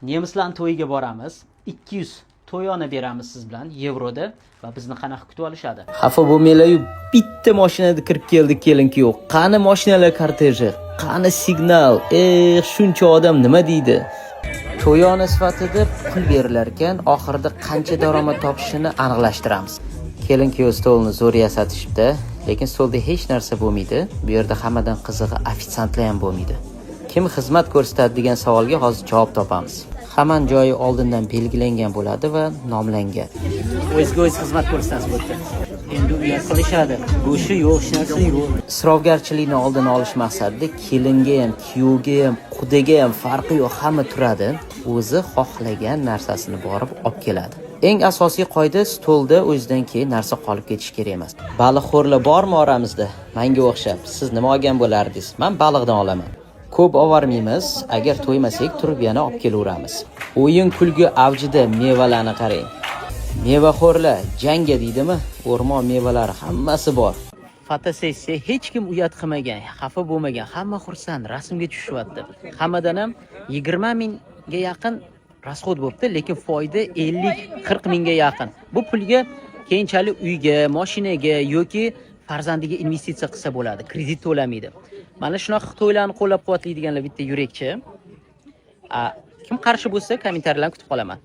Nemislarning to'yiga boramiz. 200 to'yona beramiz siz bilan yevroda va bizni qanaqa kutib olishadi. Xafa bo'lmanglar-yu, bitta mashinada kirib keldik kelin-kuyov. Qani mashinalar korteji? Qani signal? Shuncha odam nima deydi? To'yona sifatida pul berilar ekan, oxirida qancha daromad topishini aniqlashtiramiz. Kelin-kuyov stolni zo'r yasatishibdi, lekin stolda hech narsa bo'lmaydi. Bu yerda hammadan qizig'i ofitsiantlar ham bo'lmaydi. Kim xizmat ko'rsatadi degan savolga hozir javob topamiz. Hamma joyi oldindan belgilangan bo'ladi va nomlangan. O'zga-o'z xizmat ko'rsatasiz bu yerda. Endi uyat qilishadi. Go'shi yo'q, hech narsa yo'q. Isrofgarchilikni oldini olish maqsadida kelinga ham, kuyovga ham, xudiga ham farqi yo'q, hamma turadi. O'zi xohlagan narsasini borib olib keladi. Eng asosiy qoida stolda o'zidan keyin narsa qolib ketish kerak emas. Baliqxo'rlar bormi oramizda? Menga o'xshab, siz nima olgan bo'lardingiz? Men baliqdan olaman. Ko'p ovarmaymiz, agar to'ymasak turib yana olib kelaveramiz. O'yin kulgi avjida mevalarni qarang. Mevaxo'rlar jangga deydimi? O'rmon mevalari hammasi bor. Fotosessiya hech kim uyat qilmagan, xafa bo'lmagan, hamma xursand, rasmga tushyapti. Hammadan ham 20 mingga yaqin rasxod bo'libdi, lekin foyda 50-40 mingga yaqin. Bu pulga keyinchalik uyga, mashinaga yoki farzandiga investitsiya qilsa bo'ladi, kredit to'lamaydi. Mana shunaqa to'ylarni qo'llab-quvvatlaydiganlar bitta yurakchi. Kim qarshi bo'lsa, kommentariyalarni kutib qolaman.